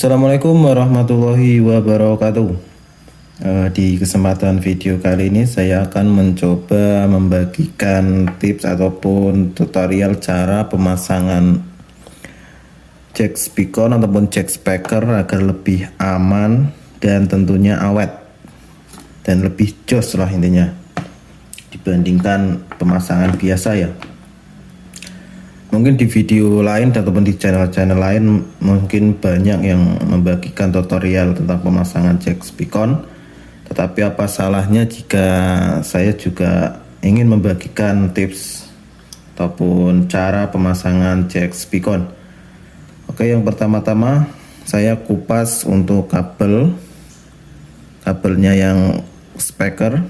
Assalamualaikum warahmatullahi wabarakatuh. Di kesempatan video kali ini saya akan mencoba membagikan tips ataupun tutorial cara pemasangan jack speaker ataupun jack speaker agar lebih aman dan tentunya awet dan lebih jos lah intinya dibandingkan pemasangan biasa ya. Mungkin di video lain ataupun di channel-channel lain mungkin banyak yang membagikan tutorial tentang pemasangan jack speaker, tetapi apa salahnya jika saya juga ingin membagikan tips ataupun cara pemasangan jack speaker. Oke, yang pertama-tama saya kupas untuk kabelnya yang speaker.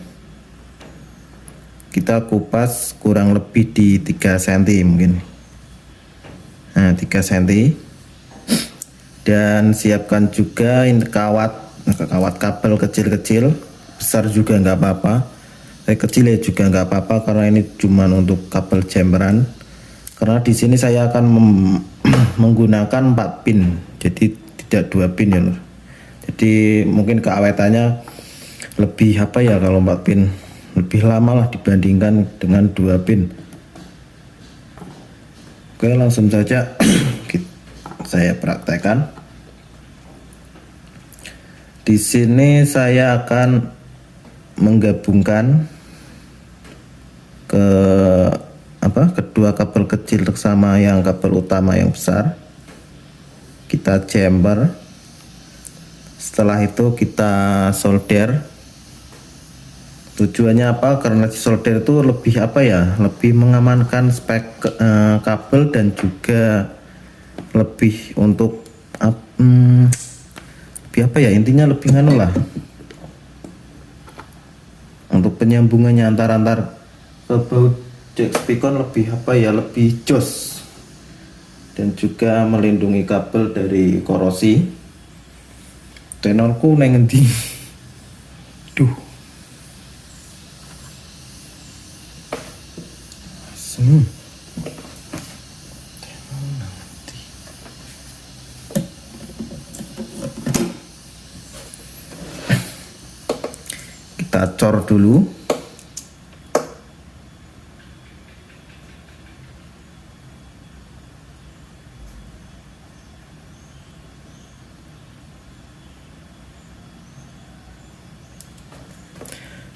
Kita kupas kurang lebih di 3 cm mungkin. Nah, 3 cm, dan siapkan juga ini kawat kabel kecil-kecil, besar juga nggak apa-apa, kecil ya juga nggak apa-apa karena ini cuma untuk kabel jemperan. Karena di sini saya akan menggunakan 4 pin, jadi tidak 2 pin ya lor. Jadi mungkin keawetannya lebih apa ya, kalau 4 pin lebih lama lah dibandingkan dengan 2 pin. Oke, langsung saja saya praktekkan. Di sini saya akan menggabungkan kedua kabel kecil bersama yang kabel utama yang besar. Kita jumper. Setelah itu kita solder. Tujuannya apa? Karena solder itu lebih apa ya? Lebih mengamankan spek kabel dan juga lebih untuk lebih apa ya? Intinya lebih lah. Untuk penyambungannya antar kabel jack speaker lebih apa ya? Lebih jos dan juga melindungi kabel dari korosi. Tenorku neng endi? Duh. Kita cor dulu.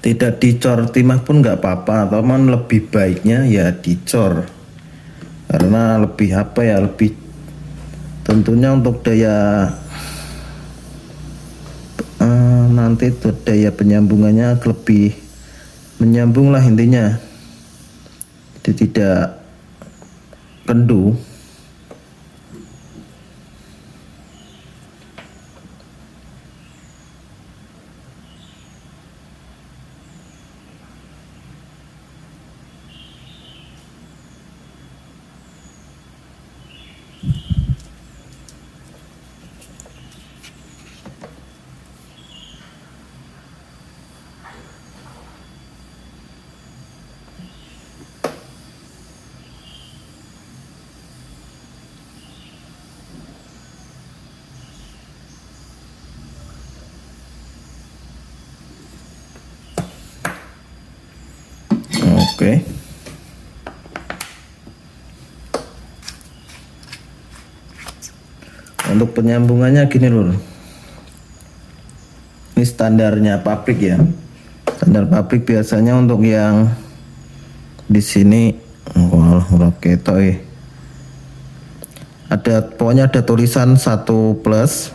Tidak dicor timah pun nggak apa-apa, teman, lebih baiknya ya dicor karena lebih apa ya, lebih tentunya untuk daya nanti tuh daya penyambungannya lebih menyambung lah intinya, jadi tidak kendu. Oke. Untuk penyambungannya gini lur. Ini standarnya pabrik ya. Standar pabrik biasanya untuk yang di sini ada, pokoknya ada tulisan 1 plus.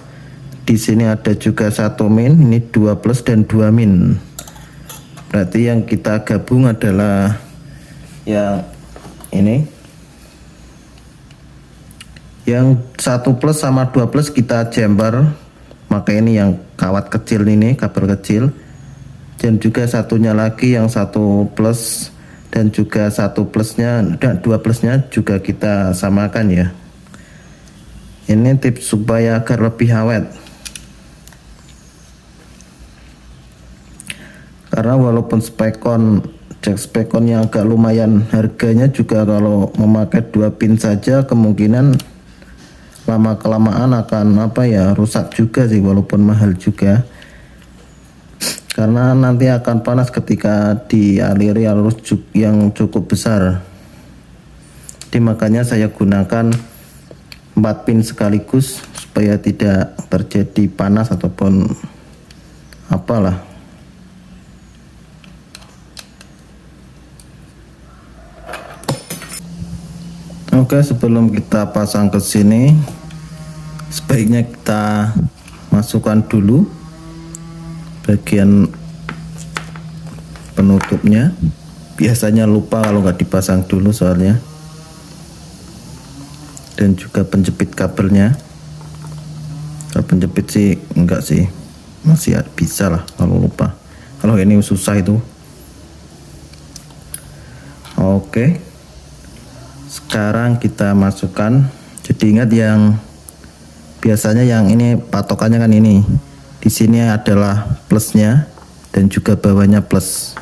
Di sini ada juga 1 min, ini 2 plus dan 2 min. Berarti yang kita gabung adalah yang ini, yang 1 plus sama 2 plus kita jumper, maka ini yang kawat kecil ini, kabel kecil, dan juga satunya lagi yang 1 plus dan juga 1 plusnya dan 2 plusnya juga kita samakan ya. Ini tips supaya agar lebih awet. Karena walaupun jack speaker yang agak lumayan harganya, juga kalau memakai 2 pin saja kemungkinan lama kelamaan akan rusak juga sih, walaupun mahal juga, karena nanti akan panas ketika dialiri arus yang cukup besar. Jadi makanya saya gunakan 4 pin sekaligus supaya tidak terjadi panas ataupun apalah. Oke, sebelum kita pasang ke sini, sebaiknya kita masukkan dulu bagian penutupnya. Biasanya lupa kalau nggak dipasang dulu soalnya. Dan juga penjepit kabelnya. Kalau penjepit sih enggak sih, masih bisa lah kalau lupa. Kalau ini susah itu. Oke. Sekarang kita masukkan. Jadi ingat, yang biasanya yang ini patokannya kan ini. Di sini adalah plusnya dan juga bawahnya plus.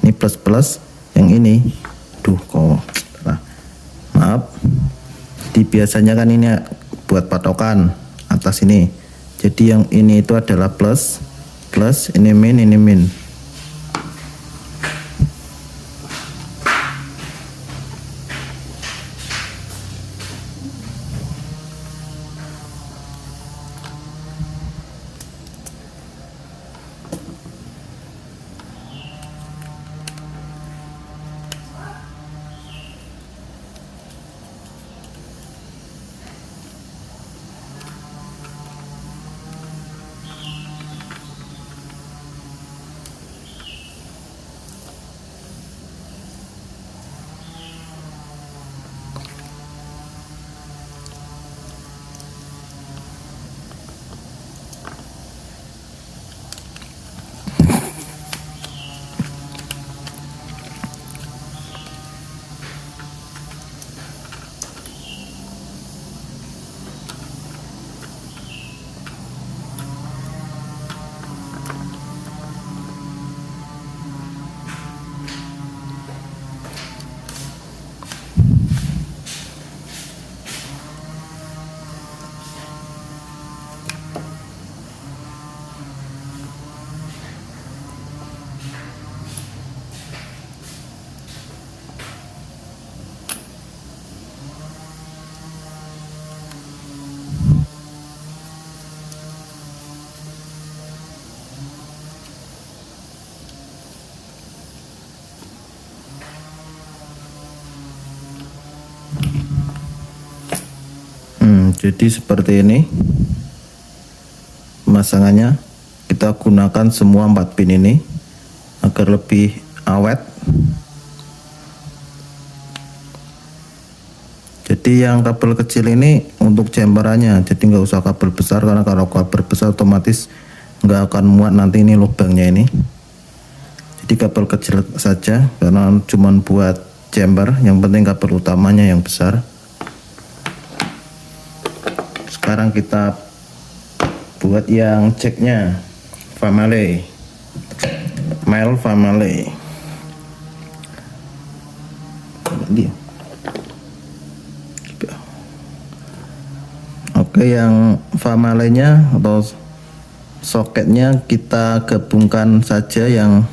Ini plus, yang ini. Duh, kok salah. Maaf. Jadi biasanya kan ini buat patokan atas ini. Jadi yang ini itu adalah plus, ini min. Jadi seperti ini pemasangannya. Kita gunakan semua 4 pin ini agar lebih awet. Jadi yang kabel kecil ini untuk jemperannya, jadi nggak usah kabel besar, karena kalau kabel besar otomatis nggak akan muat nanti ini lubangnya ini. Jadi kabel kecil saja, karena cuman buat jemper. Yang penting kabel utamanya yang besar. Sekarang kita buat yang ceknya, family, male family. Oke, yang family-nya atau soketnya kita gabungkan saja yang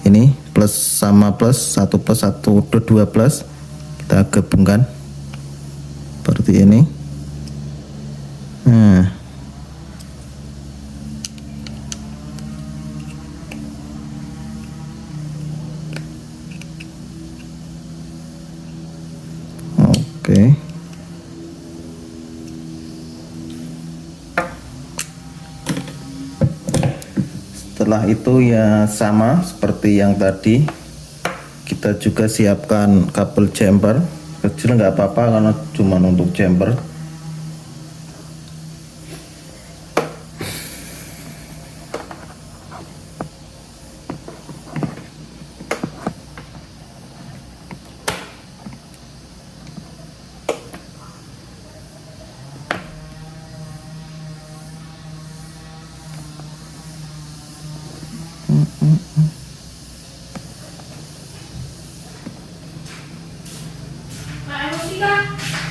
ini, plus sama plus, 1 plus 1 2 plus, kita gabungkan seperti ini. Oke. Setelah itu ya sama seperti yang tadi, kita juga siapkan kabel jumper kecil, nggak apa-apa karena cuma untuk jumper.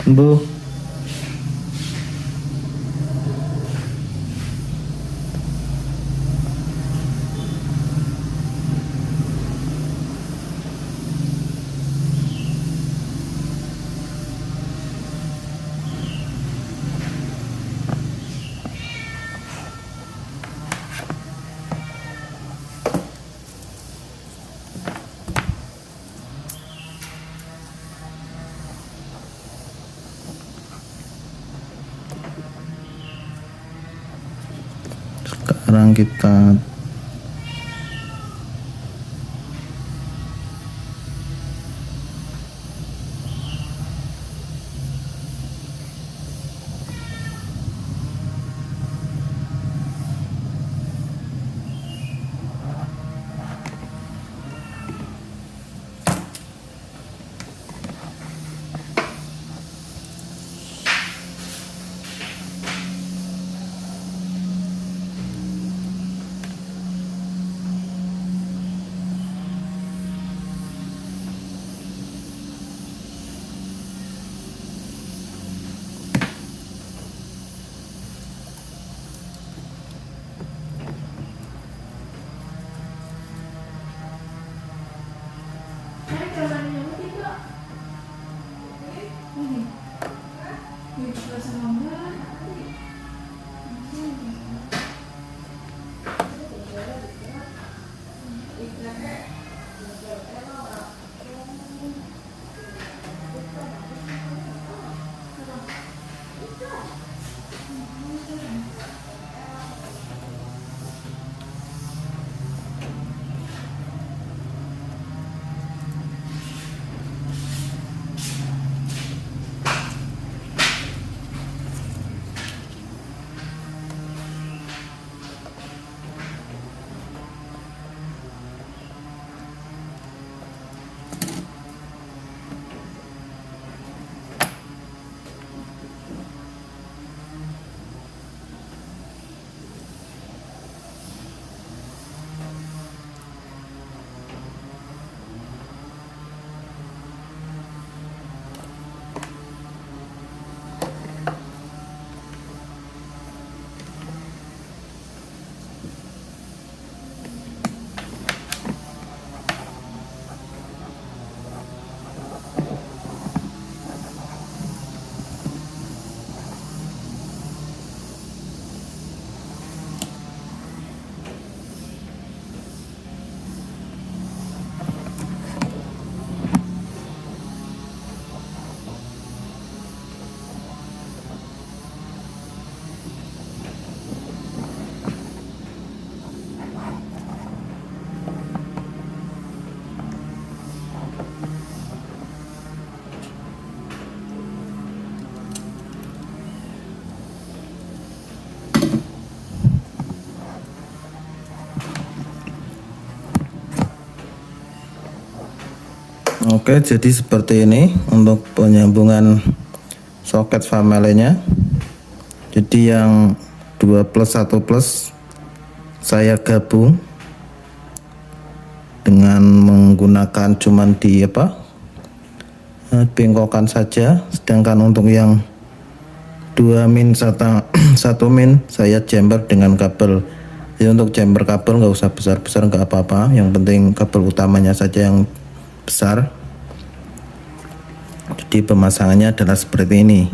Bu, Sekarang kita Oke, jadi seperti ini untuk penyambungan soket family-nya. Jadi yang 2 plus 1 plus saya gabung dengan menggunakan cuman di bengkokan saja, sedangkan untuk yang 2 min 1 min saya jumper dengan kabel. Jadi untuk jumper kabel nggak usah besar-besar, nggak apa-apa, yang penting kabel utamanya saja yang besar. Jadi pemasangannya adalah seperti ini.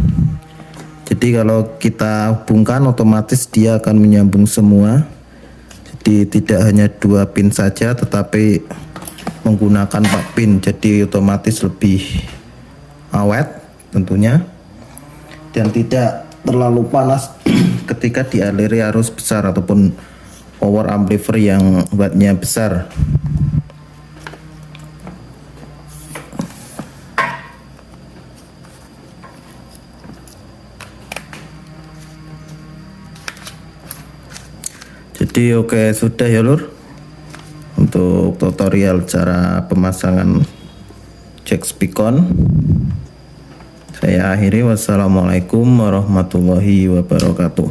Jadi kalau kita hubungkan otomatis dia akan menyambung semua. Jadi tidak hanya 2 pin saja tetapi menggunakan 4 pin, jadi otomatis lebih awet tentunya dan tidak terlalu panas ketika dialiri arus besar ataupun power amplifier yang wattnya besar. Jadi oke, sudah ya lur untuk tutorial cara pemasangan jack speakon. Saya akhiri, wassalamualaikum warahmatullahi wabarakatuh.